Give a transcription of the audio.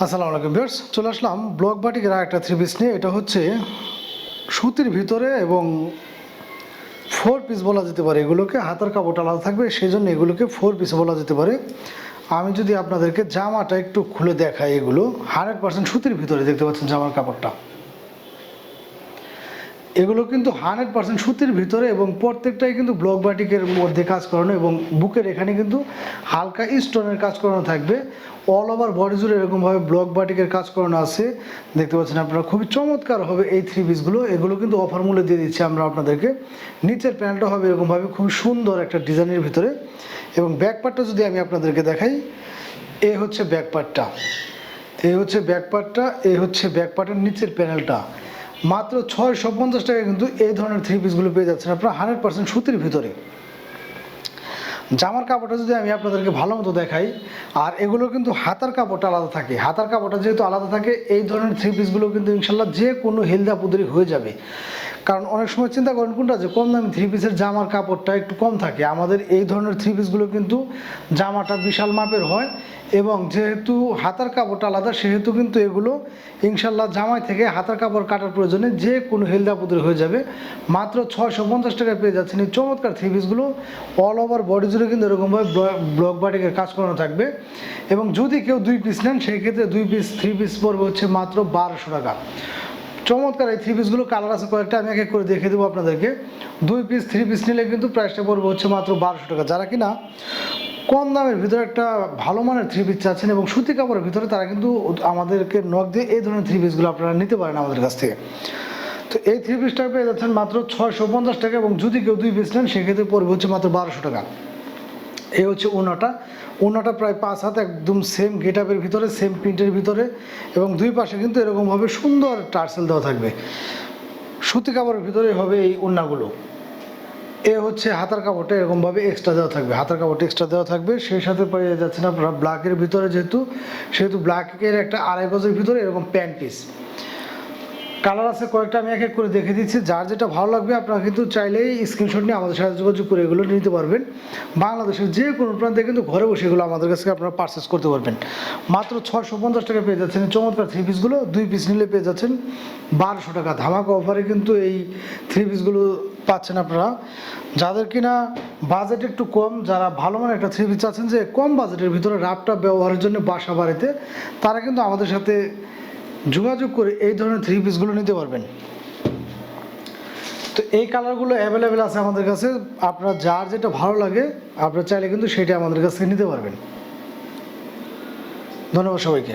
আসসালামু আলাইকুম ভিউয়ার্স, চলে আসলাম ব্লক বাটিকের আরেকটা থ্রি পিস নিয়ে। এটা হচ্ছে সুতির ভিতরে এবং 4 পিস বলা যেতে পারে। এগুলোকে হাতার কাপড় আলাদা থাকবে, সেই জন্য এগুলোকে 4 পিস বলা যেতে পারে। আমি যদি আপনাদেরকে জামাটা একটু খুলে দেখাই, এগুলো 100% সুতির ভিতরে দেখতে পাচ্ছেন জামার কাপড়টা। এগুলো কিন্তু 100% সুতির ভিতরে এবং প্রত্যেকটাই কিন্তু ব্লক বাটিকের মধ্যে কাজ করানো এবং বুকের এখানে কিন্তু হালকা স্টোনের কাজ করানো থাকবে। অল ওভার বডি জুড়ে এরকমভাবে ব্লক বাটিকের কাজ করানো আছে, দেখতে পাচ্ছেন আপনারা। খুবই চমৎকার হবে এই থ্রি পিসগুলো। এগুলো কিন্তু অফার মূল্যে দিয়ে দিচ্ছি আমরা আপনাদেরকে। নিচের প্যান্টটা হবে এরকমভাবে খুবই সুন্দর একটা ডিজাইনের ভিতরে এবং ব্যাক পার্টটা যদি আমি আপনাদেরকে দেখাই, এই হচ্ছে ব্যাক পার্টটা, এই হচ্ছে ব্যাক পার্টটা, এই হচ্ছে ব্যাক পার্টের নিচের প্যানেলটা। মাত্র 650 টাকায় কিন্তু এই ধরনের থ্রি পিসগুলো পেয়ে যাচ্ছেন আপনারা 100% সুতির ভিতরে। জামার কাপড়টা যদি আমি আপনাদেরকে ভালো মতো দেখাই, আর এগুলো কিন্তু হাতার কাপড়টা আলাদা থাকে। হাতার কাপড়টা যেহেতু আলাদা থাকে, এই ধরনের থ্রি পিসগুলো কিন্তু ইনশাল্লাহ যে কোনো হেলদা পুদরি হয়ে যাবে। কারণ অনেক সময় চিন্তা করেন কোনটা, যে কম দামি থ্রি পিসের জামার কাপড়টা একটু কম থাকে। আমাদের এই ধরনের থ্রি পিসগুলো কিন্তু জামাটা বিশাল মাপের হয় এবং যেহেতু হাতার কাপড়টা আলাদা, সেহেতু কিন্তু এগুলো ইনশাল্লাহ জামাই থেকে হাতার কাপড় কাটার প্রয়োজনে যে কোনো হেলদা পুদরি হয়ে যাবে। মাত্র 650 টাকায় পেয়ে যাচ্ছেন এই চমৎকার থ্রি পিসগুলো। অল ওভার বডি জুড়ে কিন্তু এরকমভাবে ব্লক বাটিকের কাজ করানো থাকবে এবং যদি কেউ 2 পিস নেন, সেই ক্ষেত্রে 2 পিস থ্রি পিস পড়বে হচ্ছে মাত্র 1200 টাকা। চমৎকার এই থ্রি পিসগুলো কালার আছে কয়েকটা, আমি এক এক করে দেখে দেবো আপনাদেরকে। 2 পিস থ্রি পিস নিলে কিন্তু প্রাইসটা পড়বে হচ্ছে মাত্র 1200 টাকা। যারা কিনা কম দামের ভিতরে একটা ভালো মানের থ্রি পিস চাচ্ছেন এবং সুতি কাপড়ের ভিতরে, তারা কিন্তু আমাদেরকে নক দিয়ে এই ধরনের থ্রি পিসগুলো আপনারা নিতে পারেন আমাদের কাছ থেকে। তো এই থ্রি পিসটা পেয়ে যাচ্ছেন মাত্র 650 টাকা এবং যদি কেউ 2 পিস নেন, সেক্ষেত্রে পড়বে হচ্ছে মাত্র 1200 টাকা। এই হচ্ছে ওনাটা প্রায় 5 হাত, একদম সেম গেট আপের ভিতরে, সেম প্রিন্টের ভিতরে এবং দুই পাশে কিন্তু এরকমভাবে সুন্দর টার্সেল দেওয়া থাকবে। সুতি কাপড়ের ভিতরে হবে এই ওড়নাগুলো। এ হচ্ছে হাতার কাপড়টা এরকমভাবে এক্সট্রা দেওয়া থাকবে, হাতার কাপড়টা এক্সট্রা দেওয়া থাকবে। সেই সাথে পেয়ে যাচ্ছেন আপনারা ব্ল্যাকের ভিতরে, সেহেতু ব্ল্যাকের একটা 2.5 গজের ভিতরে এরকম প্যান্ট পিস। কালার আছে কয়েকটা, আমি এক এক করে দেখে দিচ্ছি। যার যেটা ভালো লাগবে আপনারা কিন্তু চাইলেই স্ক্রিনশট নিয়ে আমাদের সাথে যোগাযোগ করে এগুলো নিতে পারবেন। বাংলাদেশের যে কোনো প্রান্তে কিন্তু ঘরে বসে এগুলো আমাদের কাছে আপনারা পারচেস করতে পারবেন। মাত্র 650 টাকা পেয়ে যাচ্ছেন চমৎকার থ্রি পিসগুলো। 2 পিস নিলে পেয়ে যাচ্ছেন 1200 টাকা। ধামাকা অফারে কিন্তু এই থ্রি পিসগুলো পাচ্ছেন আপনারা। যাদের কিনা বাজেট একটু কম, যারা ভালো মানের একটা থ্রি পিস চাচ্ছেন যে কম বাজেটের ভিতরে রাফটা ব্যবহারের জন্য বাসা বাড়িতে, তারা কিন্তু আমাদের সাথে যোগাযোগ করে এই ধরনের থ্রি পিসগুলো নিতে পারবেন। তো এই কালারগুলো অ্যাভেলেবেল আছে আমাদের কাছে। আপনার যার যেটা ভালো লাগে আপনারা চাইলে কিন্তু সেটা আমাদের কাছ থেকে নিতে পারবেন। ধন্যবাদ সবাইকে।